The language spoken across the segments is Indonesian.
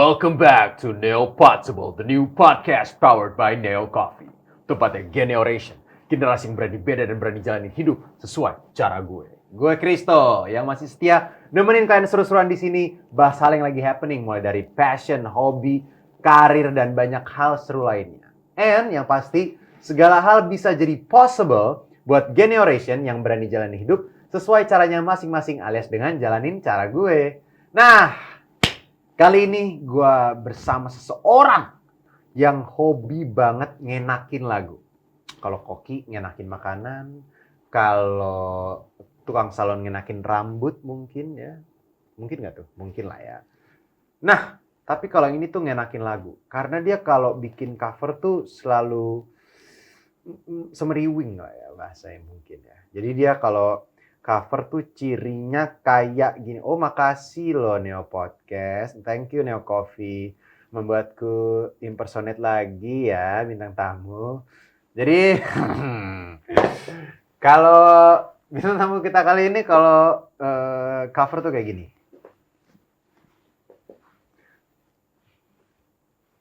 Welcome back to Neo Possible, the new podcast powered by Neo Coffee. Tepatnya Generation, generasi yang berani beda dan berani jalanin hidup sesuai cara gue. Gue Kristo, yang masih setia nemenin kalian seru-seruan di sini, bahas hal yang lagi happening, mulai dari passion, hobi, karir, dan banyak hal seru lainnya. And yang pasti, segala hal bisa jadi possible buat Generation yang berani jalanin hidup sesuai caranya masing-masing alias dengan jalanin cara gue. Nah, kali ini gue bersama seseorang yang hobi banget ngenakin lagu. Kalau Koki ngenakin makanan, kalau tukang salon ngenakin rambut mungkin ya. Mungkin nggak tuh? Mungkin lah ya. Nah, tapi kalau ini tuh ngenakin lagu. Karena dia kalau bikin cover tuh selalu semeriwing lah ya bahasanya mungkin ya. Jadi dia kalau cover tuh cirinya kayak gini. Oh, makasih loh Neo Podcast. Thank you Neo Coffee. Membuatku impersonate lagi ya bintang tamu. Jadi kalau bintang tamu kita kali ini kalau cover tuh kayak gini.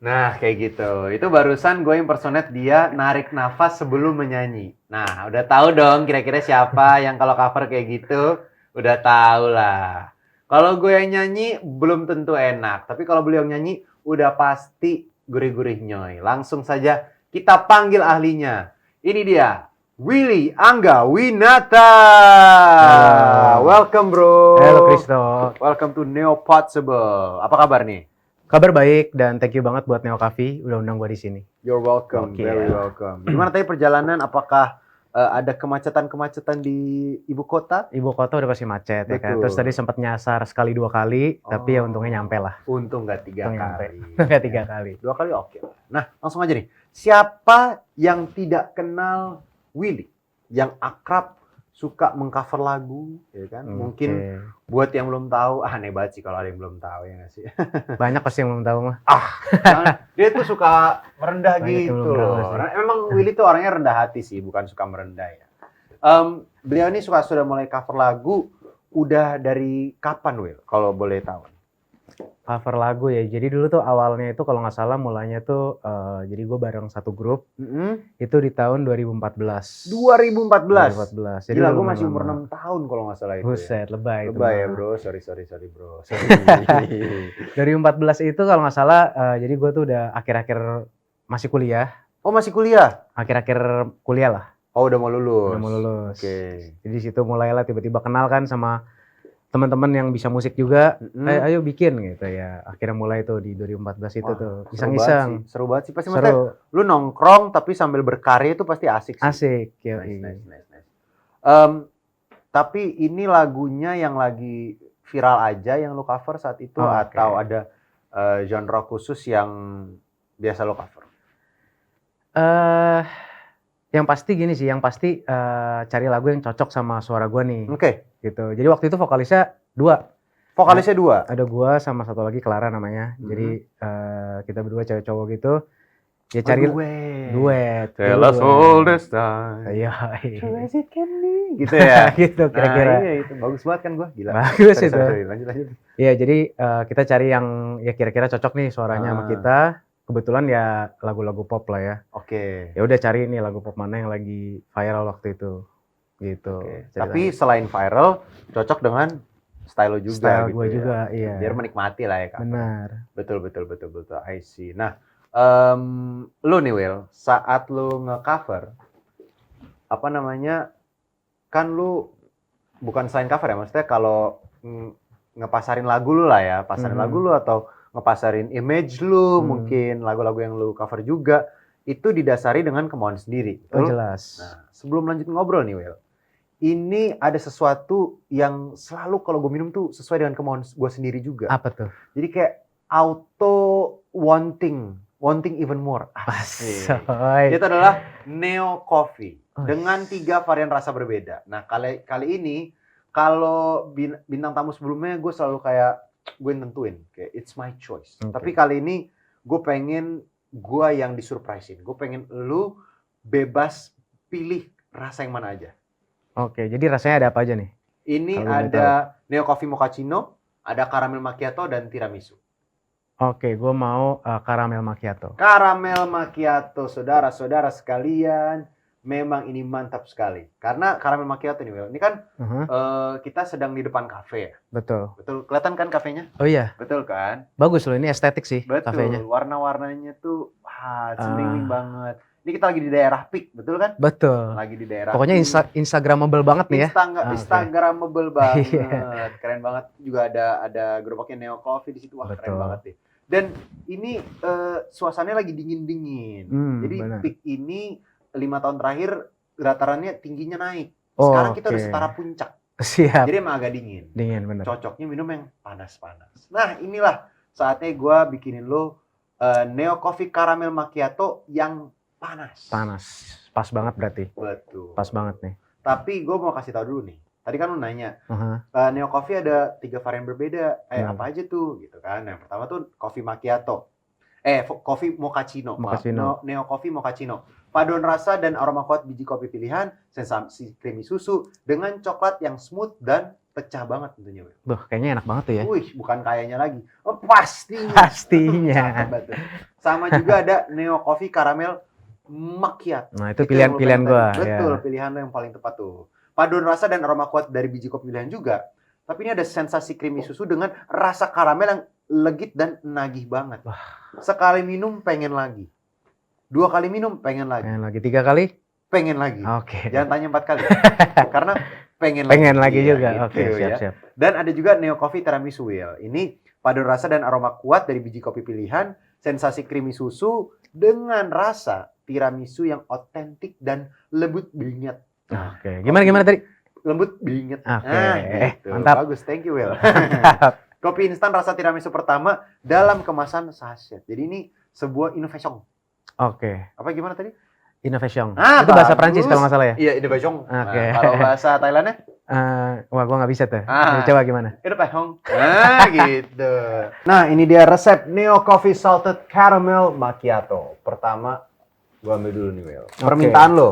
Nah, kayak gitu. Itu barusan gue impersonate dia narik nafas sebelum menyanyi. Nah, udah tahu dong kira-kira siapa yang kalau cover kayak gitu. Udah tahu lah. Kalau gue yang nyanyi belum tentu enak. Tapi kalau beliau nyanyi udah pasti gurih-gurih nyoy. Langsung saja kita panggil ahlinya. Ini dia, Willy Angga Winata. Welcome bro. Halo Kristo. Welcome to Neo Possible. Apa kabar nih? Kabar baik dan thank you banget buat Neo Coffee udah undang gue di sini. You're welcome, Okay, very ya. welcome. Gimana tadi perjalanan? Apakah ada kemacetan-kemacetan di ibu kota? Ibu kota udah pasti macet ya kan. Betul. Terus tadi sempat nyasar sekali 2 kali, tapi ya untungnya nyampe lah. Untung nggak 3 Untung nyampe. kali. Nggak 3 kali. 2 kali oke lah. Nah, langsung aja nih. Siapa yang tidak kenal Willy? Yang akrab suka mengcover lagu, ya kan? Mungkin Oke. buat yang belum tahu, aneh banget sih kalau ada yang belum tahu ya nggak sih? Banyak pasti yang belum tahu mah. Dia tuh suka merendah Banyak yang gitu belum tahu loh. sih. Nah, emang Willy tuh orangnya rendah hati sih, bukan suka merendah ya. Beliau ini sudah mulai cover lagu udah dari kapan, Will? Kalau boleh tahu. Cover lagu ya. Jadi dulu tuh awalnya itu kalau nggak salah mulanya tuh jadi gue bareng satu grup itu di tahun 2014. 2014. 2014. Jadi Gila, udah gue masih lumayan umur lama. 6 tahun kalau nggak salah itu. Buset, lebay itu. Lebay ya, mah. bro. Sorry bro. Sorry. 2014 itu kalau nggak salah jadi gue tuh udah akhir-akhir masih kuliah. Oh, masih kuliah? Akhir-akhir kuliah lah. Oh, udah mau lulus. Udah mau lulus. Oke. Jadi di situ mulailah tiba-tiba kenal kan sama teman-teman yang bisa musik juga. Ayo bikin gitu ya. Akhirnya mulai tuh di 2014 itu. Wah, tuh. seru Iseng-iseng. Seru banget sih. Pasti maksudnya Seru. lu nongkrong tapi sambil berkarya itu pasti asik sih. Asik. Nice. Tapi ini lagunya yang lagi viral aja yang lu cover saat itu Oh, atau oke. ada genre khusus yang biasa lu cover? Yang pasti gini sih. Yang pasti cari lagu yang cocok sama suara gue nih. Oke. Gitu. Jadi waktu itu vokalisnya 2. Vokalisnya 2. Ada gue sama satu lagi Clara namanya. Jadi kita berdua cewek cowok gitu. Ya cari duet. Tell us all this time. Iya. True as it can be. Gitu ya. Gitu kira-kira. Nah, iya itu bagus banget kan gua. Gila. Bagus itu. Sorry. Lanjut. Iya, jadi kita cari yang ya kira-kira cocok nih suaranya sama kita. Kebetulan ya lagu-lagu pop lah ya. Oke. Ya udah cari nih lagu pop mana yang lagi viral waktu itu. Gitu. Tapi selain viral, cocok dengan style lo juga style gitu gue ya. juga, iya. Biar menikmati lah ya kan. Benar. Betul. I see. Nah, lu nih Will, saat lu nge-cover apa namanya? Kan lu bukan selain cover ya, maksudnya kalau ngepasarin lagu lu lah ya, pasarin lagu lu atau ngepasarin image lu, mungkin lagu-lagu yang lu cover juga, itu didasari dengan kemauan sendiri. Oh, betul? jelas. Nah, sebelum lanjut ngobrol nih Will, ini ada sesuatu yang selalu kalau gue minum tuh sesuai dengan kemauan gue sendiri juga. Apa tuh? Jadi kayak auto wanting even more. Asoy. Itu adalah Neo Coffee Oh, dengan 3 varian rasa berbeda. Nah, kali ini kalau bintang tamu sebelumnya gue selalu kayak gue nentuin kayak it's my choice. Okay. Tapi kali ini gue pengen gue yang disurprisein. Gue pengen lu bebas pilih rasa yang mana aja. Oke, jadi rasanya ada apa aja nih? Ini Kalau boleh ada Neo Coffee Mochaccino, ada caramel macchiato dan tiramisu. Oke, gue mau caramel macchiato. Caramel macchiato, saudara-saudara sekalian. Memang ini mantap sekali. Karena caramel macchiato nih, Will. Ini kan kita sedang di depan kafe ya. Betul. Betul, kelihatan kan kafenya? Oh iya, Betul kan? bagus loh, ini estetik sih Betul, kafenya. warna-warnanya tuh ceming banget. Ini kita lagi di daerah Peak, betul kan? Betul. Lagi di daerah Pokoknya Peak. instagramable banget nih ya. Instagramable banget. Iya. Keren banget. Juga ada gerobaknya Neo Coffee di situ. Wah, keren Betul. banget deh. Dan ini suasananya lagi dingin-dingin. Jadi benar. Peak ini 5 tahun terakhir datarannya tingginya naik. Sekarang kita udah setara puncak. Siap. Jadi emang agak dingin. Dingin, bener. Cocoknya minum yang panas-panas. Nah, inilah saatnya gue bikinin lo Neo Coffee Caramel Macchiato yang panas. Panas. Pas banget berarti. Betul. Pas banget nih. Tapi gue mau kasih tahu dulu nih. Tadi kan lu nanya, Neo Coffee ada 3 varian berbeda. Apa aja tuh? Gitu kan. Yang pertama tuh Coffee Macchiato. Coffee Mochaccino. Neo Coffee Mochaccino. Paduan rasa dan aroma kuat biji kopi pilihan, sensasi creamy susu dengan coklat yang smooth dan pecah banget tentunya. Kayaknya enak banget tuh ya. Wih, bukan kayaknya lagi. Pastinya. Pastinya. Sama juga ada Neo Coffee Caramel Macchiato. Nah, itu pilihan gua. Betul, pilihan lo yang paling tepat tuh. Paduan rasa dan aroma kuat dari biji kopi pilihan juga. Tapi ini ada sensasi creamy susu dengan rasa karamel yang legit dan nagih banget. Sekali minum pengen lagi. 2 kali minum pengen lagi. 3 kali? Pengen lagi. Oke. Jangan tanya 4 kali. Karena pengen lagi juga. Gitu, Oke, siap. Dan ada juga Neo Coffee Tiramisu Will. Ini paduan rasa dan aroma kuat dari biji kopi pilihan, sensasi creamy susu dengan rasa tiramisu yang otentik dan lembut bingit. Oke. Gimana tadi? Lembut bingit. Oke. Gitu. Mantap. Bagus, thank you Will. Kopi instan rasa tiramisu pertama dalam kemasan sachet. Jadi ini sebuah innovation. Oke. Apa gimana tadi? Innovation. Itu bahasa Prancis kalau nggak salah ya? Iya, innovation. Oke. Kalau bahasa Thailandnya? Wah, gua nggak bisa tuh. Coba gimana? Innovation. Gitu. Nah, ini dia resep Neo Coffee Salted Caramel Macchiato. Pertama, gua ambil dulu nih, Will. Permintaan lo.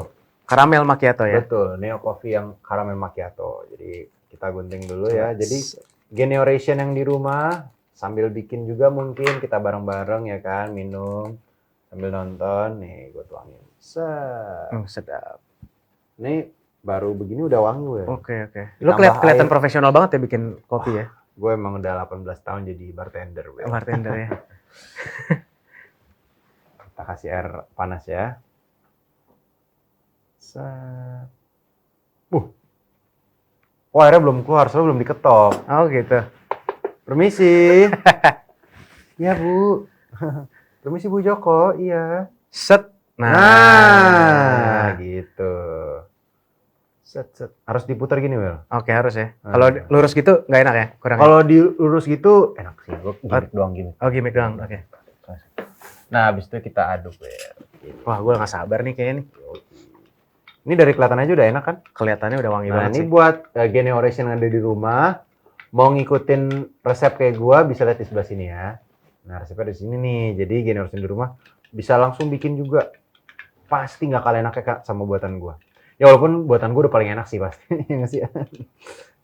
Caramel macchiato ya? Betul, Neo Coffee yang caramel macchiato. Jadi kita gunting dulu ya. Jadi generation yang di rumah sambil bikin juga mungkin kita bareng-bareng ya kan, minum sambil nonton. Nih, gue tuangin. Sedap. Ini baru begini udah wangi ya. Oke. Lu kelihatan profesional banget ya bikin kopi ya? Gue emang udah 18 tahun jadi bartender. Bartender ya. Kita kasih air panas ya. Wah, airnya belum keluar, soalnya belum diketok. Oh gitu. Permisi. Iya, Bu. Permisi Bu Joko, iya. Set. Nah, gitu. Set. Harus diputar gini, Will. Oke, harus ya. Kalau lurus gitu nggak enak ya? Kurang. Kalau dilurus gitu enak sih, gue gimmick doang gini. Oh, gimmick doang. Oke. Nah, habis itu kita aduk, Will. Gitu. Wah, gue nggak sabar nih kayaknya nih. Ini dari kelihatan aja udah enak kan? Kelihatannya udah wangi banget ini sih. buat generation yang ada di rumah, mau ngikutin resep kayak gua bisa lihat di sebelah sini ya. Nah, resepnya di sini nih. Jadi generation di rumah bisa langsung bikin juga. Pasti nggak kalah enaknya Kak sama buatan gua. Ya walaupun buatan gua udah paling enak sih pasti. Sih.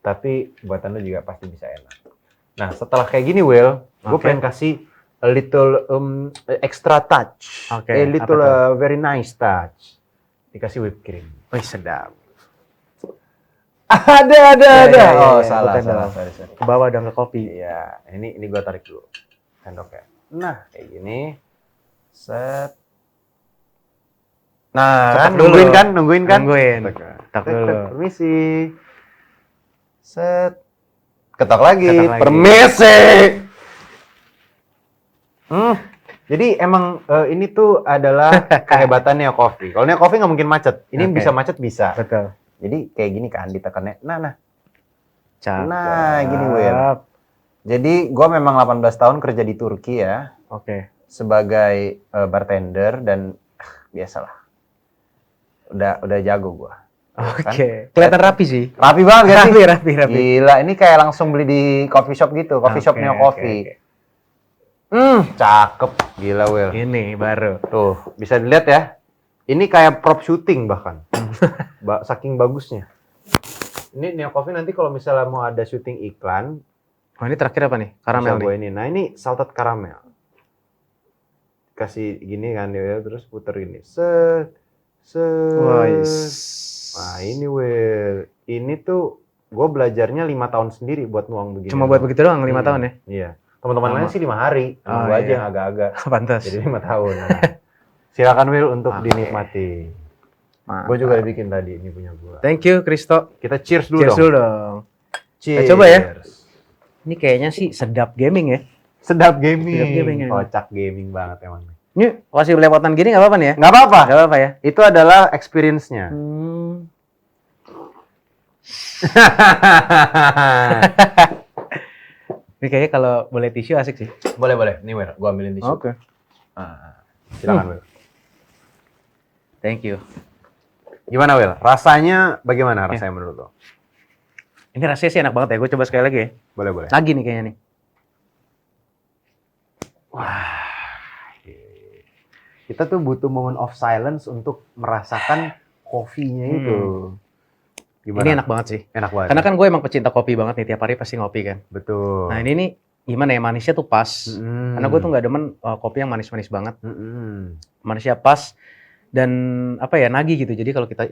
Tapi buatan lu juga pasti bisa enak. Nah, setelah kayak gini, Will, gua pengen kasih a little extra touch. A little very nice touch. Dikasih whipped cream. Wih, sedap. Ada. Ya, oh, salah. Sorry. Ke bawah dong ke kopi. Iya, ini gua tarik dulu sendoknya. Nah, kayak gini. Set. Nah, kan, nungguin kan? Nungguin. Ketok dulu. Permisi. Set. Ketok lagi. Ketok lagi. Permisi. Jadi emang ini tuh adalah kehebatan Neo Coffee. Kalau Neo Coffee nggak mungkin macet. Ini bisa macet bisa. Betul. Jadi kayak gini kan ditekannya. Nah. Cakep. Nah, gini Will. Jadi gue memang 18 tahun kerja di Turki ya. Oke. Sebagai bartender dan biasalah. Udah jago gue. Oke. Kelihatan rapi sih. Rapi banget kan sih? Rapi. Gila, ini kayak langsung beli di coffee shop gitu. Coffee shop Neo Coffee. Cakep. Gila, Will. Ini baru. Tuh, bisa dilihat ya. Ini kayak prop shooting bahkan. Saking bagusnya. Ini Neo Coffee nanti kalau misalnya mau ada syuting iklan. Oh, ini terakhir apa nih? Karamel nih. Ini. Nah, ini salted caramel. kasih gini kan ya, terus puter gini. Wah, Nah ini Will, ini tuh gue belajarnya 5 tahun sendiri buat nuang begini. cuma buat begitu doang 5 tahun ya? Iya. Teman-teman lain sih 5 hari, Oh, gue aja iya. yang agak-agak. Pantas. Jadi 5 tahun. Nah. Silakan Will untuk Oke. dinikmati. Gue juga bikin tadi, ini punya gue. Thank you, Kristo. Kita cheers dulu Cheers dong. dulu dong. Cheers. Kita coba ya. Ini kayaknya sih sedap gaming ya. Sedap gaming. Sedap gaming ya. Kocak gaming banget emang. Ini masih belepotan gini nggak apa-apa nih ya? Nggak apa-apa. Nggak apa-apa ya? Itu adalah experience-nya. Ini kayaknya kalau boleh tisu asik sih. Boleh. Nih Will, gue ambilin tisu. Oke. Silakan Will. Thank you. Gimana Will? Rasanya bagaimana rasanya menurut lo? Ini rasanya sih enak banget ya. Gue coba sekali lagi ya. Boleh. Lagi nih kayaknya nih. Kita tuh butuh moment of silence untuk merasakan kopinya itu. Gimana? Ini enak banget sih. Enak banget. Karena kan gue emang pecinta kopi banget nih. Tiap hari pasti ngopi kan. Betul. Nah ini nih gimana ya, manisnya tuh pas. Karena gue tuh nggak demen kopi yang manis-manis banget. Manisnya pas. Dan apa ya, nagih gitu. Jadi kalau kita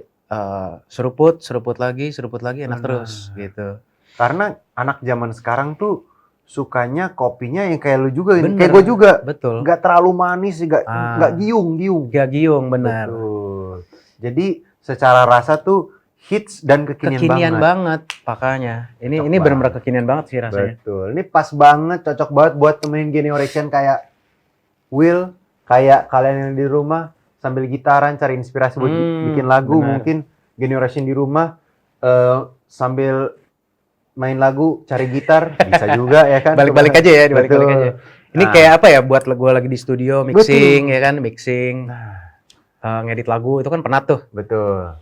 seruput lagi enak terus gitu. Karena anak zaman sekarang tuh sukanya kopinya yang kayak lu juga, Bener. kayak gue juga. Betul. Nggak terlalu manis, nggak giung. Gak giung, benar. Betul. Jadi secara rasa tuh hits dan kekinian banget. Makanya ini benar-benar kekinian banget sih rasanya. Betul. Ini pas banget, cocok banget buat temenin generation kayak Will, kayak kalian yang di rumah sambil gitaran cari inspirasi buat bikin lagu. Benar. Mungkin generation di rumah sambil main lagu cari gitar bisa juga ya kan. Balik-balik aja ya, dibalik-balik Betul. aja. Ini kayak apa ya, buat gue lagi di studio mixing. Ya kan, mixing. Ngedit lagu itu kan penat tuh. Betul.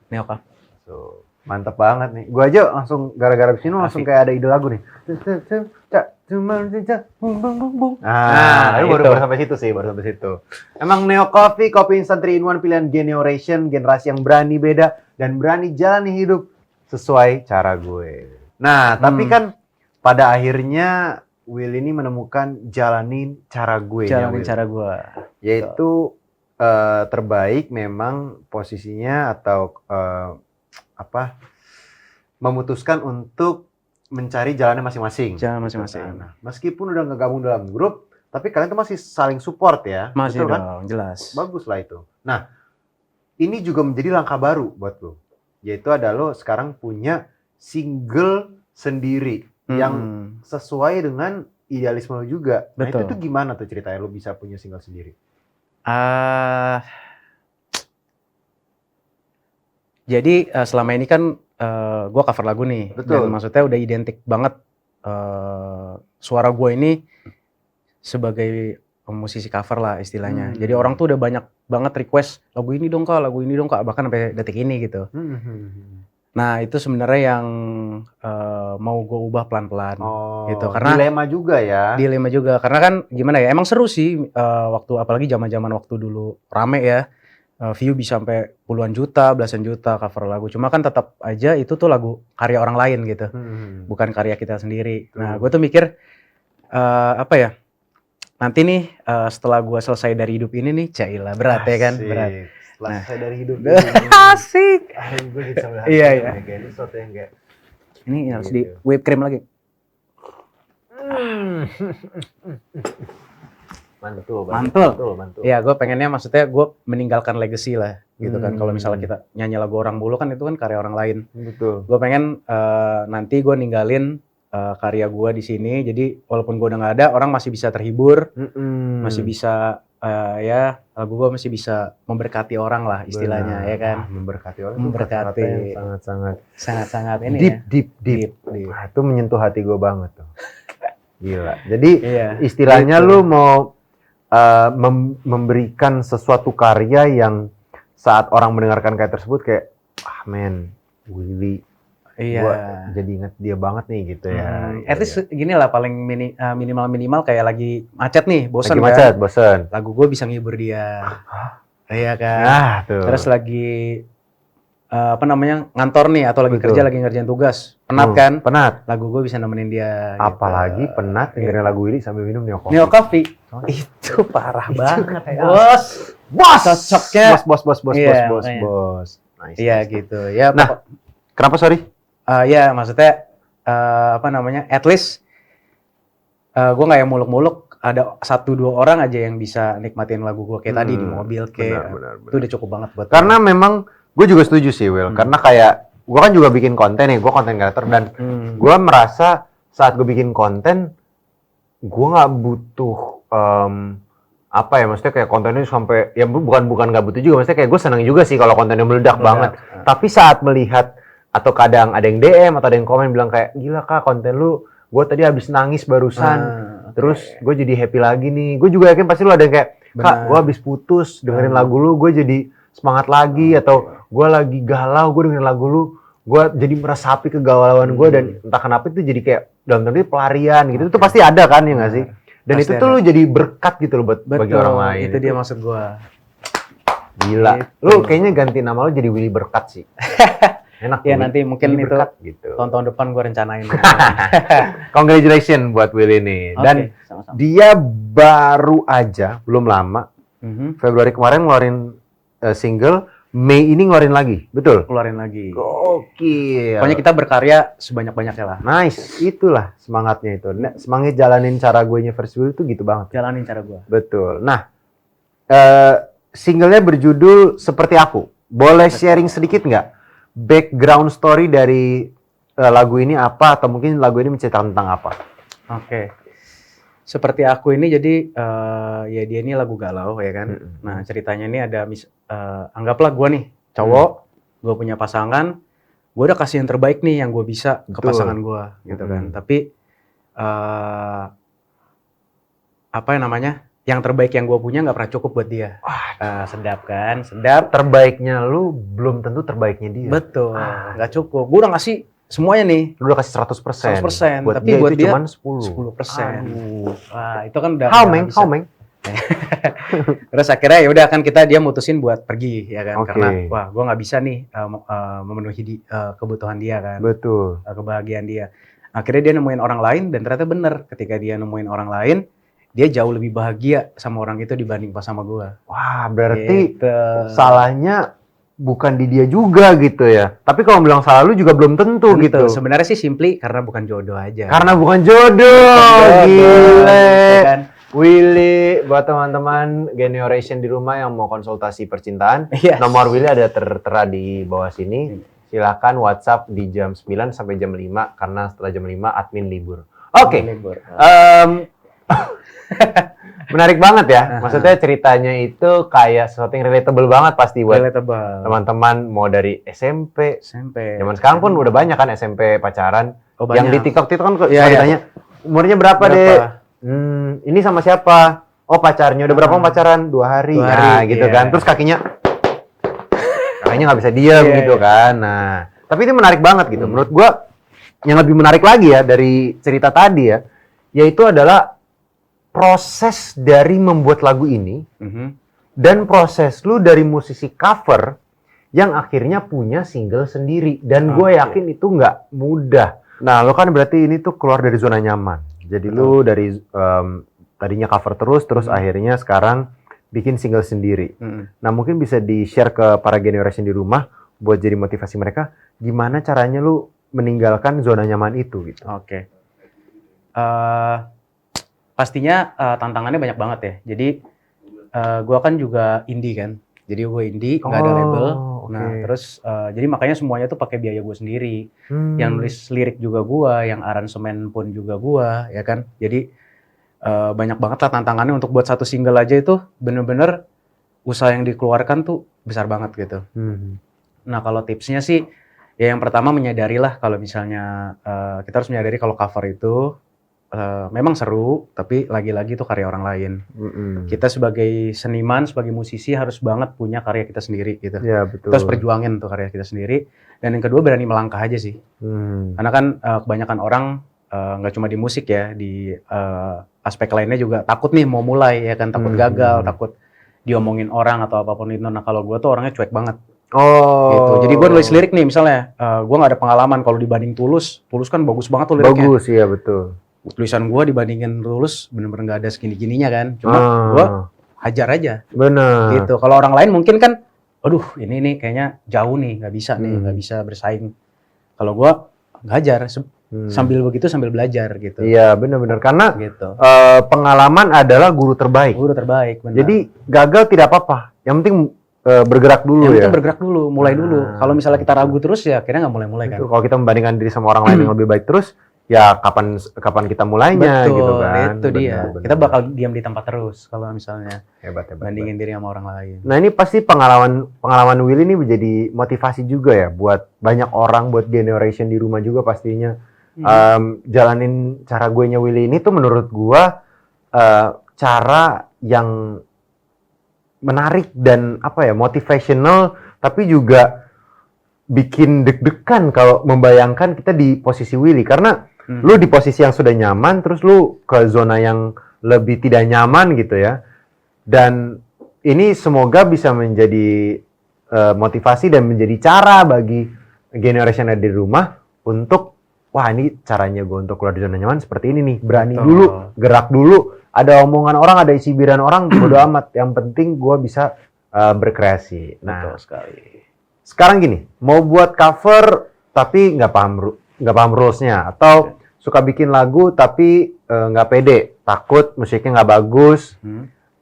Ini oke. So, mantap banget nih. Gua aja langsung gara-gara kesini langsung kayak ada ide lagu nih. Baru sampai situ sih, baru sampai situ. Emang Neo Coffee, kopi instan 3 in 1 pilihan generation, generasi yang berani beda dan berani jalani hidup sesuai cara gue. Nah, tapi kan pada akhirnya Will ini menemukan jalanin cara gue. Jalanin cara gue. Yaitu terbaik memang posisinya atau memutuskan untuk mencari jalannya masing-masing. Jalan masing-masing. Nah, meskipun udah ngegabung dalam grup, tapi kalian tuh masih saling support ya. Masih betul, dong, kan? jelas. Bagus lah itu. Nah, ini juga menjadi langkah baru buat lo. Yaitu ada lo sekarang punya single sendiri yang sesuai dengan idealisme lo juga. Betul. Nah, itu tuh gimana tuh ceritanya lo bisa punya single sendiri? Jadi selama ini kan gue cover lagu nih. Betul. Dan maksudnya udah identik banget suara gue ini sebagai musisi cover lah istilahnya. Jadi orang tuh udah banyak banget request lagu ini dong kak, bahkan sampai detik ini gitu. Nah itu sebenarnya yang mau gue ubah pelan-pelan gitu. Karena dilema juga ya. Dilema juga karena kan gimana ya, emang seru sih waktu apalagi zaman-zaman waktu dulu rame ya. View bisa sampai puluhan juta, belasan juta cover lagu. Cuma kan tetap aja itu tuh lagu karya orang lain gitu. Bukan karya kita sendiri. Nah, gue tuh mikir apa ya? Nanti nih setelah gue selesai dari hidup ini nih, cailah berat ya kan? Berat. Setelah selesai dari hidup ini. Asik. Iya. Ini sesuatu yang kayak ini harus di whipped cream lagi. Mantul. Iya, gue pengennya maksudnya gue meninggalkan legacy lah gitu kan. Kalau misalnya kita nyanyi lagu orang dulu kan itu kan karya orang lain. Betul. Gue pengen nanti gue ninggalin karya gue di sini. Jadi walaupun gue udah nggak ada, orang masih bisa terhibur, masih bisa ya lagu gue masih bisa memberkati orang lah istilahnya. Benar. Ya kan. Memberkati orang. Memberkati. Sangat ini deep. Nah, itu menyentuh hati gue banget tuh. Gila. Jadi istilahnya lu mau memberikan sesuatu karya yang saat orang mendengarkan karya tersebut kayak Willy, gua jadi inget dia banget nih gitu ya. At least gini lah paling minimal kayak lagi macet nih, bosan kan? Bosan. Lagu gue bisa ngibur dia. Iya kan. Tuh. Terus lagi ngantor nih atau lagi kerja lagi ngerjain tugas, penat kan? Penat. Lagu gue bisa nemenin dia. Apalagi gitu. penat dengerin lagu Willy sambil minum Neo Coffee. Neo Coffee. Itu parah banget, ya. bos. Bos! Cocoknya. Bos. Iya, Bos. makanya. Nice. Iya nice. gitu. Ya, Nah, kenapa sorry? ya maksudnya apa namanya? At least gue nggak yang muluk-muluk. Ada 1-2 orang aja yang bisa nikmatin lagu gue kayak tadi di mobil kayak. Benar. Itu udah cukup banget buat Karena memang gue juga setuju sih, Will. Karena kayak gue kan juga bikin konten nih, gue konten creator dan gue merasa saat gue bikin konten, gue nggak butuh apa ya, maksudnya kayak kontennya sampai ya bukan nggak butuh juga, maksudnya kayak gue seneng juga sih kalau kontennya meledak banget. Tapi saat melihat atau kadang ada yang DM atau ada yang komen bilang kayak gila Kak konten lu, gue tadi habis nangis barusan. Terus gue jadi happy lagi nih. Gue juga yakin pasti lu ada yang kayak, Kak, gue habis putus dengerin lagu lu, gue jadi semangat lagi. Atau gue lagi galau, gue dengerin lagu lu, gue jadi meresapi kegalauan gue. Dan entah kenapa itu jadi kayak dalam tanda pelarian gitu. Itu pasti ada kan ya nggak sih? Dan Pasti itu tuh ada. lu jadi berkat gitu loh bagi orang lain. Itu dia maksud gue. Gila. Gitu. Lu kayaknya ganti nama lu jadi Willy Berkat sih. Enak. Ya Willy. nanti mungkin Willy itu Berkat, gitu. tahun-tahun depan gue rencanain. Congratulations buat Willy nih. Dan Oke, sama-sama. dia baru aja, belum lama, Februari kemarin ngeluarin single, Mei ini ngeluarin lagi, betul? Keluarin lagi. Gokil. Pokoknya kita berkarya sebanyak-banyaknya lah. Nice, itulah semangatnya itu. Nah, semangat jalanin cara gue versi Willy itu gitu banget. Jalanin cara gue. Betul. Nah, singlenya berjudul Seperti Aku. Boleh sharing sedikit nggak? Background story dari lagu ini apa? Atau mungkin lagu ini menceritakan tentang apa? Oke. Seperti Aku ini jadi ya dia ini lagu galau ya kan. Nah ceritanya ini ada anggaplah gue nih cowok, gue punya pasangan, gue udah kasih yang terbaik nih yang gue bisa ke pasangan gue gitu kan. Tapi apa yang namanya? Yang terbaik yang gue punya nggak pernah cukup buat dia. Sedap kan? Sedap. Terbaiknya lu belum tentu terbaiknya dia. Betul. Nggak cukup. Gue udah ngasih semuanya nih. Lu udah kasih 100%. 100%. Buat Tapi dia buat itu dia cuman 10. 10%. Wah, itu kan udah How, nggak Meng? bisa. How, Meng? Terus akhirnya ya udah kan dia mutusin buat pergi ya kan. Oke. Karena wah gue nggak bisa nih memenuhi kebutuhan dia kan. Betul. Kebahagiaan dia. Akhirnya dia nemuin orang lain dan ternyata bener. Ketika dia nemuin orang lain, dia jauh lebih bahagia sama orang itu dibanding pas sama gue. Wah, berarti Gitu. salahnya bukan di dia juga gitu ya. Tapi kalau bilang salah lu juga belum tentu gitu. Sebenarnya sih simply karena bukan jodoh aja. Karena bukan jodoh. Gile. Gitu kan. Willy, buat teman-teman Generation di rumah yang mau konsultasi percintaan, Yes. nomor Willy ada tertera di bawah sini. Silakan WhatsApp di jam 9 sampai jam 5 karena setelah jam 5 admin libur. Oke. Libur. Menarik banget ya. Maksudnya ceritanya itu kayak sesuatu yang relatable banget pasti buat Relatable. teman-teman mau dari SMP. SMP. Zaman sekarang pun udah banyak kan SMP pacaran. Oh, Yang banyak. di TikTok itu kan Iya, suka iya. ditanya, umurnya berapa, Dek? Ini sama siapa? Oh, pacarnya. Udah berapa lama pacaran? 2 hari. 2 hari, Nah, gitu iya. kan. Terus kakinya nggak bisa diam Iya, gitu iya. kan. Nah, tapi ini menarik banget gitu. Menurut gua yang lebih menarik lagi ya dari cerita tadi ya, yaitu adalah proses dari membuat lagu ini dan proses lu dari musisi cover yang akhirnya punya single sendiri. Dan gue yakin itu nggak mudah. Nah, lo kan berarti ini tuh keluar dari zona nyaman. Jadi lu dari tadinya cover terus akhirnya sekarang bikin single sendiri. Nah, mungkin bisa di-share ke para generation di rumah buat jadi motivasi mereka. Gimana caranya lu meninggalkan zona nyaman itu gitu? Oke. Pastinya tantangannya banyak banget ya. Jadi gue kan juga indie kan. Jadi gue indie, nggak ada label. Nah terus jadi makanya semuanya tuh pakai biaya gue sendiri. Yang nulis lirik juga gue, yang aransemen pun juga gue, ya kan. Jadi banyak banget lah tantangannya untuk buat satu single aja itu bener-bener usaha yang dikeluarkan tuh besar banget gitu. Nah kalau tipsnya sih ya yang pertama menyadari lah kalau misalnya kita harus menyadari kalau cover itu memang seru, tapi lagi-lagi itu karya orang lain. Kita sebagai seniman, sebagai musisi harus banget punya karya kita sendiri gitu. Ya, betul. Kita harus perjuangin tuh karya kita sendiri. Dan yang kedua berani melangkah aja sih. Karena kan kebanyakan orang nggak cuma di musik ya, di aspek lainnya juga takut nih mau mulai ya kan, takut gagal, takut diomongin orang atau apapun itu. Nah kalau gue tuh orangnya cuek banget. Oh. gitu. Jadi gue nulis lirik nih misalnya, gue nggak ada pengalaman kalau dibanding Tulus kan bagus banget tuh liriknya. Bagus, iya betul. Tulisan gue dibandingin Tulus bener-bener nggak ada segini-gininya kan. Cuma gue hajar aja. Bener. Gitu. Kalau orang lain mungkin kan, aduh ini nih kayaknya jauh nih, nggak bisa nih, nggak bisa bersaing. Kalau gue hajar sambil begitu sambil belajar gitu. Iya benar-benar karena Gitu. pengalaman adalah guru terbaik. Guru terbaik. Benar. Jadi gagal tidak apa-apa. Yang penting bergerak dulu yang ya. penting bergerak dulu, mulai dulu. Kalau misalnya kita ragu terus ya akhirnya nggak mulai-mulai kan. Itu, kalau kita membandingkan diri sama orang lain yang lebih baik terus, ya kapan kita mulainya Betul, gitu kan. itu dia. Benar. Kita bakal diam di tempat terus kalau misalnya hebat. bandingin diri sama orang lain. Nah ini pasti pengalaman Willy ini menjadi motivasi juga ya buat banyak orang, buat generation di rumah juga pastinya. Jalanin cara gue nya Willy ini tuh menurut gue cara yang menarik dan motivational, tapi juga bikin deg-degan kalau membayangkan kita di posisi Willy karena lu di posisi yang sudah nyaman terus lu ke zona yang lebih tidak nyaman gitu ya. Dan ini semoga bisa menjadi motivasi dan menjadi cara bagi generation yang ada di rumah untuk wah ini caranya gue untuk keluar dari zona nyaman seperti ini nih. Berani dulu, gerak dulu. Ada omongan orang, ada isi biran orang, bodo amat. Yang penting gue bisa berkreasi. Nah, betul sekali. Sekarang gini, mau buat cover tapi nggak paham rules-nya, atau suka bikin lagu tapi nggak pede, takut musiknya nggak bagus,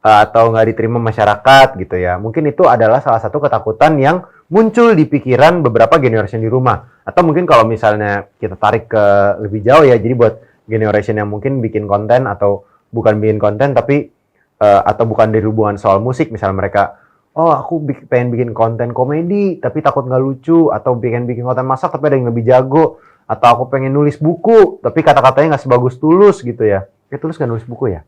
atau nggak diterima masyarakat gitu ya. Mungkin itu adalah salah satu ketakutan yang muncul di pikiran beberapa generation di rumah. Atau mungkin kalau misalnya kita tarik ke lebih jauh ya, jadi buat generation yang mungkin bikin konten atau bukan bikin konten tapi atau bukan dari hubungan soal musik, misalnya mereka aku pengen bikin konten komedi tapi takut nggak lucu, atau pengen bikin konten masak tapi ada yang lebih jago, atau aku pengen nulis buku tapi kata-katanya nggak sebagus Tulus gitu ya. Tulus nggak nulis buku ya?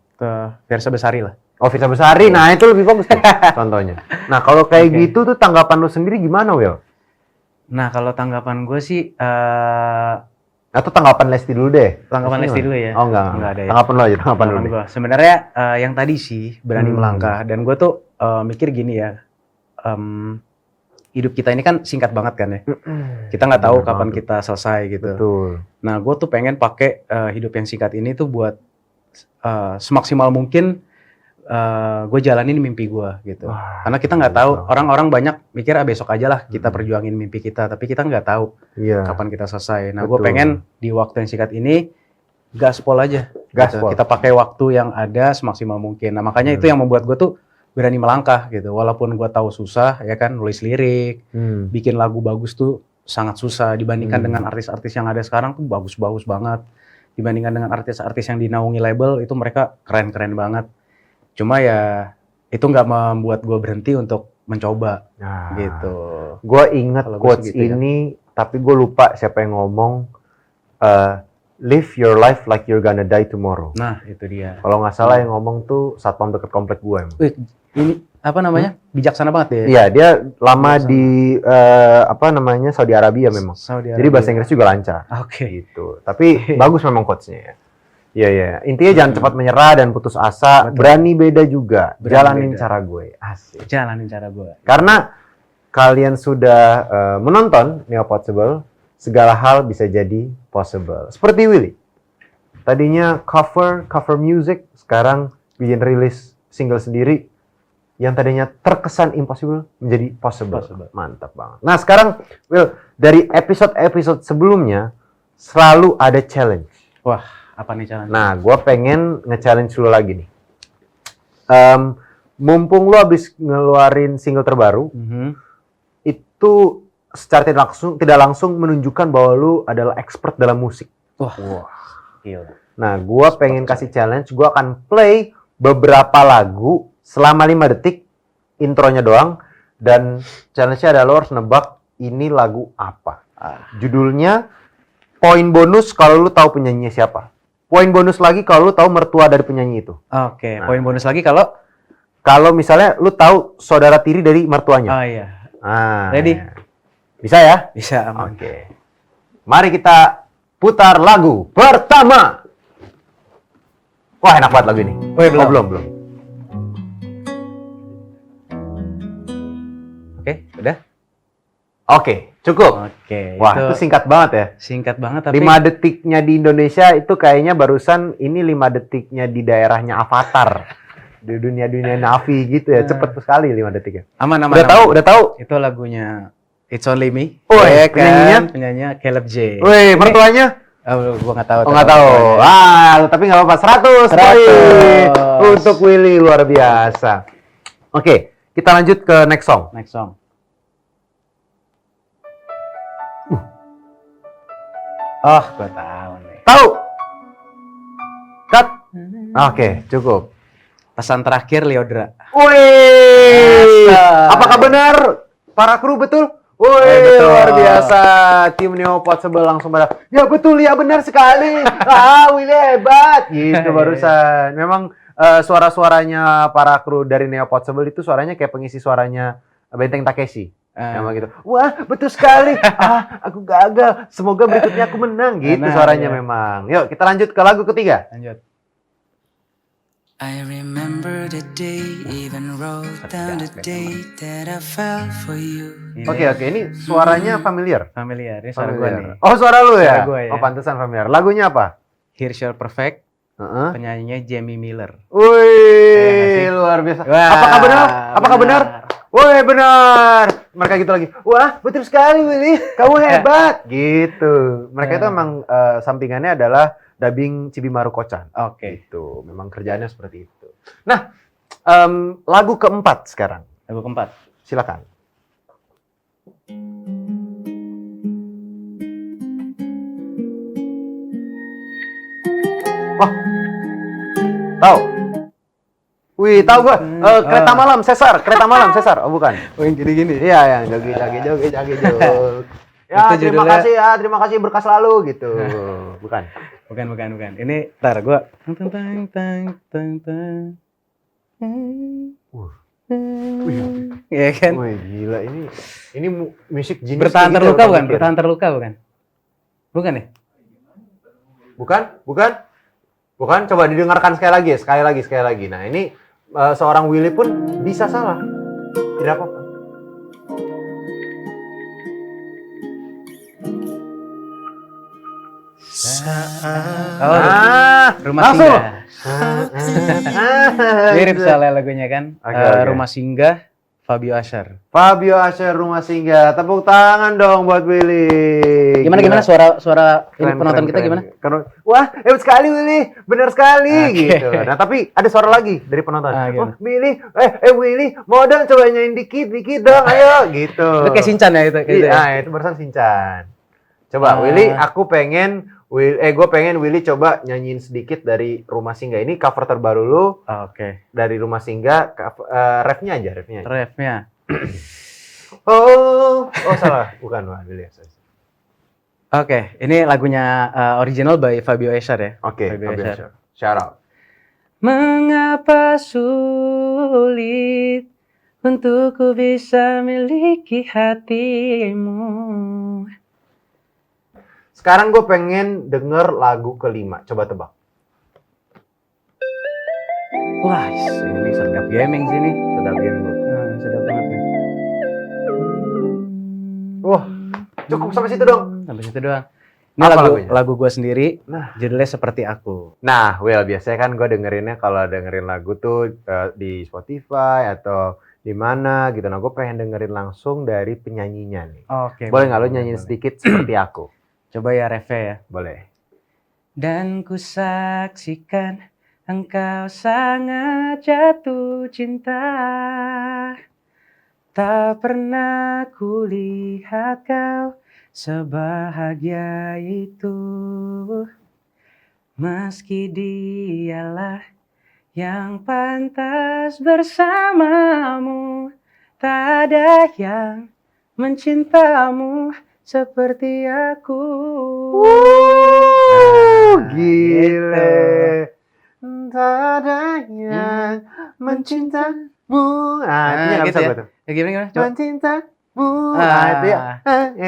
Versa Besari lah. Oh, Firsa Besari, nah itu lebih bagus tuh contohnya. Nah kalau kayak gitu tuh tanggapan lu sendiri gimana, Will? Nah kalau tanggapan gue sih Atau tanggapan Lesti dulu deh. tanggapan Lesti dulu ya. Oh enggak ada ya. Tanggapan lu aja, tanggapan lu deh. Gua. Sebenarnya yang tadi sih berani melangkah, dan gue tuh mikir gini ya, hidup kita ini kan singkat banget kan ya. Kita nggak tahu kapan kita selesai gitu. Betul. Nah gue tuh pengen pakai hidup yang singkat ini tuh buat semaksimal mungkin gue jalanin mimpi gue gitu. Karena kita nggak tahu, orang-orang banyak mikir besok aja lah kita perjuangin mimpi kita, tapi kita nggak tahu kapan kita selesai. Nah gue pengen di waktu yang singkat ini gaspol aja. Gitu. Kita pakai waktu yang ada semaksimal mungkin. Nah makanya itu yang membuat gue tuh berani melangkah gitu. Walaupun gue tahu susah ya kan, nulis lirik, bikin lagu bagus tuh sangat susah dibandingkan dengan artis-artis yang ada sekarang tuh bagus-bagus banget. Dibandingkan dengan artis-artis yang dinaungi label itu mereka keren-keren banget. Cuma ya itu nggak membuat gue berhenti untuk mencoba gitu. Gue inget quotes gitu, ini, tapi gue lupa siapa yang ngomong. Live your life like you're gonna die tomorrow. Nah itu dia. Kalau nggak salah yang ngomong tuh satpam dekat komplek gue emang. Ini apa namanya? Bijaksana banget ya. Iya, dia lama di Saudi Arabia memang. Jadi bahasa Inggris juga lancar. Oke. Gitu. Tapi bagus memang quotes-nya ya. Iya. Intinya jangan cepat menyerah dan putus asa. Betul. Berani beda juga. Jalanin cara gue. Asik. Jalanin cara gue. Karena kalian sudah menonton Neo Possible, segala hal bisa jadi possible. Seperti Willy. Tadinya cover music, sekarang bikin rilis single sendiri. Yang tadinya terkesan impossible menjadi possible. Mantap banget. Nah sekarang, Will, dari episode-episode sebelumnya selalu ada challenge. Wah, apa nih challenge? Nah, gue pengen nge-challenge lu lagi nih. Mumpung lu habis ngeluarin single terbaru, itu secara tidak langsung menunjukkan bahwa lu adalah expert dalam musik. Wah. Gila. Nah, gue pengen kasih challenge. Gue akan play beberapa lagu selama 5 detik, intronya doang, dan challenge-nya adalah lo harus nebak ini lagu apa. Judulnya, poin bonus kalau lu tahu penyanyinya siapa. Poin bonus lagi kalau lu tahu mertua dari penyanyi itu. Oke, poin bonus lagi kalau misalnya lu tahu saudara tiri dari mertuanya. Oh iya. Ready? Bisa ya? Bisa, aman. Oke. Mari kita putar lagu pertama. Wah, enak banget lagu ini. Belum. Oke, udah. Oke, cukup. Oke, Wah, itu singkat banget ya. singkat banget tapi 5 detiknya di Indonesia itu kayaknya barusan ini 5 detiknya di daerahnya Avatar. Di dunia-dunia Navi gitu ya. Cepet sekali 5 detiknya. aman. Udah tahu. Itu lagunya It's Only Me. Woi, Ya kan? penyanyinya? Penyanyinya Caleb J. Woi, mertuanya? Gua nggak tahu. Oh, nggak tahu. Tapi nggak apa-apa. 100 poin untuk Willy, luar biasa. Oke, kita lanjut ke next song. Next song. Oh, gua tahu nih. Tahu? Cut. Oke, cukup. Pesan terakhir Leodra. Wih, Asal. apakah benar para kru betul? Wih, betul. luar biasa. Tim Neopot langsung pada, ya betul, ya benar sekali. Willy hebat. Gitu barusan. Memang suara-suaranya para kru dari Neopot itu suaranya kayak pengisi suaranya Benteng Takeshi. Emang gitu. Wah, betul sekali. Aku gagal. Semoga berikutnya aku menang. Gitu suaranya memang. Yuk, kita lanjut ke lagu ketiga. Lanjut. I remember the day, even wrote down the date that I fell for you. Oke, ini suaranya familiar. Familiar, ini suara gua nih. Oh, suara lu ya? Suara gua ya. Oh, pantesan familiar. Lagunya apa? Here's Your Perfect, Heeh. penyanyinya Jamie Miller. Wih, luar biasa. Wah, Apakah benar? Apakah benar? Woi, benar. Mereka gitu lagi. Wah, betul sekali, Willy. Kamu hebat. Gitu. Mereka itu emang sampingannya adalah dubbing Chibimaru Kocan. Oke. Gitu. Memang kerjaannya seperti itu. Nah, lagu keempat sekarang. Lagu keempat. Silakan. Wah, tahu? Wih, tahu gua. Kereta malam, Cesar. Kereta malam, Cesar. Oh, bukan. Oh, yang gini-gini. Iya, yang joget. Ya, Itu terima judulnya- kasih ya, terima kasih berkas selalu gitu. Bukan. Bukan. Ini ntar gua tang. Iya kan? Wih, gila ini musik jenis Bertahan kayak gitu terluka ya, bukan? gua pikir. Bertahan terluka bukan? Bukan ya? Bukan. Coba didengarkan sekali lagi. Nah, ini seorang Willy pun bisa salah. Tidak apa-apa. Oh, Rumah langsung. Singgah. Mirip soalnya lagunya kan. Oke. Rumah Singgah, Fabio Asher. Fabio Asher, Rumah Singgah. Tepuk tangan dong buat Willy. Gimana suara ini Keren, penonton kita keren. gimana? Wah, hebat sekali Willy, benar sekali Oke. gitu. Nah, tapi ada suara lagi dari penonton. Gimana? Wah, Willy, Willy, mau dong coba nyanyiin dikit dong, ayo gitu. Itu kayak Shinchan ya itu. Iya, itu barusan Shinchan. Coba Willy, gue pengen Willy coba nyanyiin sedikit dari Rumah Singgah. Ini cover terbaru lu Oke. dari Rumah Singgah, refnya aja. Refnya. Oh, salah, bukan Willy. Oke, ini lagunya original by Fabio Asher ya. Oke, Fabio Fabio Asher. Asher. Shout out. Mengapa sulit untuk ku bisa miliki hatimu? Sekarang gue pengen denger lagu kelima. Coba tebak. Wah, ini sedap gaming sini. Sedap game gue. Sedap banget ya. Wah, cukup sampai situ dong. Sampai situ doang. Ini Apa lagu lagunya? lagu gua sendiri. Nah. Judulnya Seperti Aku. Nah, biasanya kan gue dengerinnya kalau dengerin lagu tuh di Spotify atau di mana gitu. Nah, gue pengen dengerin langsung dari penyanyinya nih. Oke. Boleh nggak lo nyanyiin sedikit seperti aku? Coba ya refnya ya. Boleh. Dan ku saksikan engkau sangat jatuh cinta. Tak pernah kulihat kau sebahagia itu. Meski dialah yang pantas bersamamu, tak ada yang mencintamu seperti aku. Gile. Tak ada yang mencintamu. Itu nggak gitu bisa ya. gue tuh. Ya, gimana? Coba. Mencintamu. Itu ya.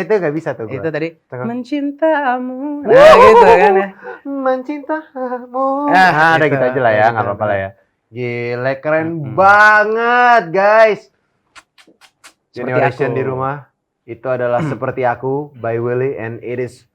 Itu nggak bisa tuh gue. Itu tadi Tengok. mencintamu. Nah, gitu kan ya. Mencintamu. Ah, Ada gitu. gitu aja lah ya, Gitu, nggak apa-apa lah ya. Gile, keren Mm-mm. banget guys. Seperti Generation aku. di rumah. Itu adalah Seperti Aku by Willy and it is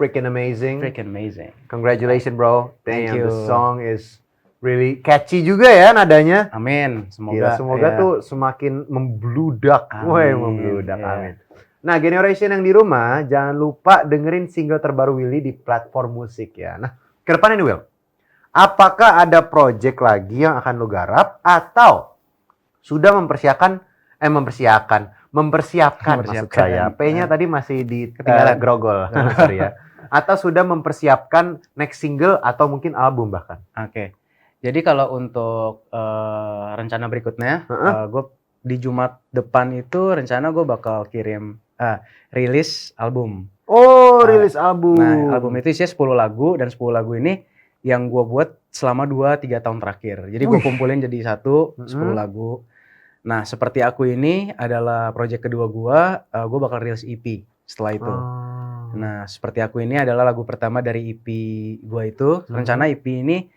freaking amazing. Freaking amazing. Congratulations bro. Thank Damn, you. the song is really catchy juga ya nadanya. Amin. Gila, Semoga semoga ya. tuh semakin membludak. Amin, Woi, membludak. ya. Amin. Nah, generation yang di rumah, jangan lupa dengerin single terbaru Willy di platform musik ya. Nah, ke depan ini Will, apakah ada project lagi yang akan lu garap atau sudah mempersiapkan maksud saya. P-nya tadi masih di Ketinggalan. grogol. Sorry ya. Atau sudah mempersiapkan next single atau mungkin album bahkan. Oke. Jadi kalau untuk rencana berikutnya, gue di Jumat depan itu rencana gue bakal kirim rilis album. Oh, rilis album. Nah, album itu isinya 10 lagu dan 10 lagu ini yang gue buat selama 2-3 tahun terakhir. Jadi gue kumpulin jadi satu 10 lagu. Nah, Seperti Aku ini adalah project kedua gue bakal rilis EP setelah itu. Nah, Seperti Aku ini adalah lagu pertama dari EP gue itu. Rencana EP ini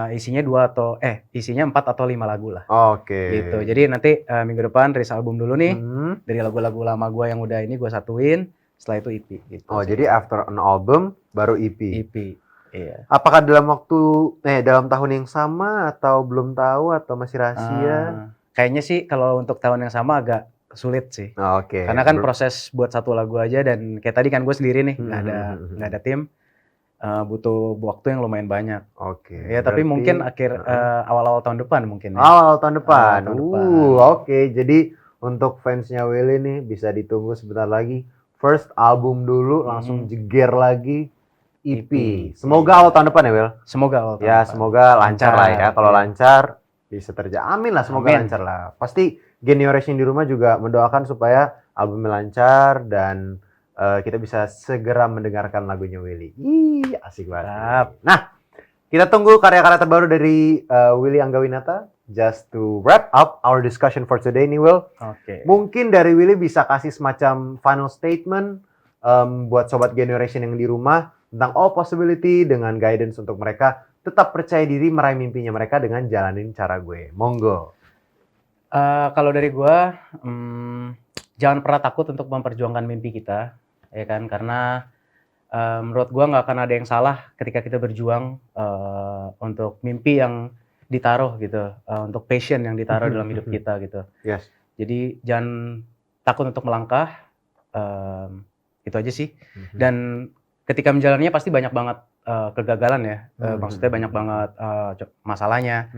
isinya 4 atau 5 lagu lah. Oke. Gitu. Jadi nanti minggu depan rilis album dulu nih. Dari lagu-lagu lama gue yang udah ini gue satuin. Setelah itu EP gitu. Oh, jadi after an album baru EP. EP. Iya. Apakah dalam tahun yang sama atau belum tahu atau masih rahasia? Kayaknya sih kalau untuk tahun yang sama agak sulit sih. Oke. Karena kan proses buat satu lagu aja dan kayak tadi kan gue sendiri nih nggak ada tim. Butuh waktu yang lumayan banyak. Oke. Ya tapi mungkin awal-awal tahun depan mungkin. Ya. Awal tahun depan. Awal tahun depan. Oke. Jadi untuk fansnya Willy nih bisa ditunggu sebentar lagi. First album dulu langsung jeger lagi EP. Semoga awal tahun depan ya Will. Semoga awal tahun Ya depan. semoga lancar lah ya. Kalau lancar bisa terjadi. Amin lah semoga lancar lah. Pasti Generation di rumah juga mendoakan supaya albumnya lancar dan kita bisa segera mendengarkan lagunya Willy. Ih, asik banget. Nah, kita tunggu karya-karya terbaru dari Willy Anggawinata. Just to wrap up our discussion for today nih Will. Oke. Mungkin dari Willy bisa kasih semacam final statement buat sobat Generation yang di rumah tentang all possibility dengan guidance untuk mereka tetap percaya diri meraih mimpinya mereka dengan jalanin cara gue. Monggo. Kalau dari gue, jangan pernah takut untuk memperjuangkan mimpi kita, ya kan? Karena menurut gue nggak akan ada yang salah ketika kita berjuang untuk mimpi yang ditaruh gitu, untuk passion yang ditaruh dalam hidup kita gitu. Yes. Jadi jangan takut untuk melangkah, itu aja sih. Dan ketika menjalannya pasti banyak banget kegagalan ya, maksudnya banyak banget masalahnya.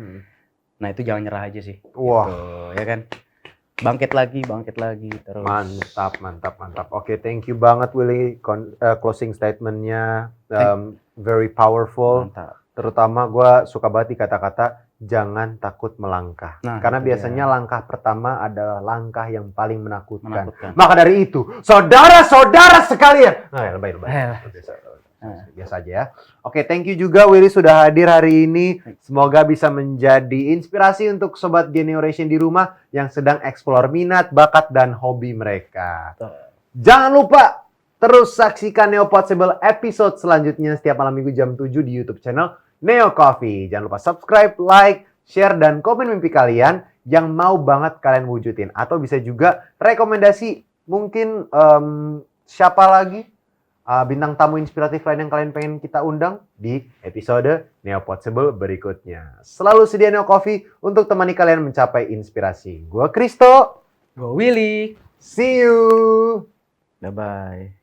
Nah itu jangan nyerah aja sih. Wah, gitu, ya kan. Bangkit lagi terus. Mantap. Oke, thank you banget Willy. Closing statementnya very powerful. Mantap. Terutama gue suka banget di kata-kata jangan takut melangkah. Nah, karena itu biasanya dia. Langkah pertama adalah langkah yang paling menakutkan. Menakutkan. Maka dari itu, saudara-saudara sekalian. Lebay. Biasa aja ya. Oke, thank you juga Willy sudah hadir hari ini. Semoga bisa menjadi inspirasi untuk sobat Generation di rumah yang sedang eksplor minat, bakat, dan hobi mereka. Jangan lupa terus saksikan Neo Possible episode selanjutnya setiap malam minggu jam 7 di YouTube channel Neo Coffee. Jangan lupa subscribe, like, share, dan komen mimpi kalian yang mau banget kalian wujudin. Atau bisa juga rekomendasi mungkin siapa lagi bintang tamu inspiratif lain yang kalian pengen kita undang di episode Neo Possible berikutnya. Selalu sedia Neo Coffee untuk temani kalian mencapai inspirasi. Gua Kristo. Go Willy. See you. Bye-bye.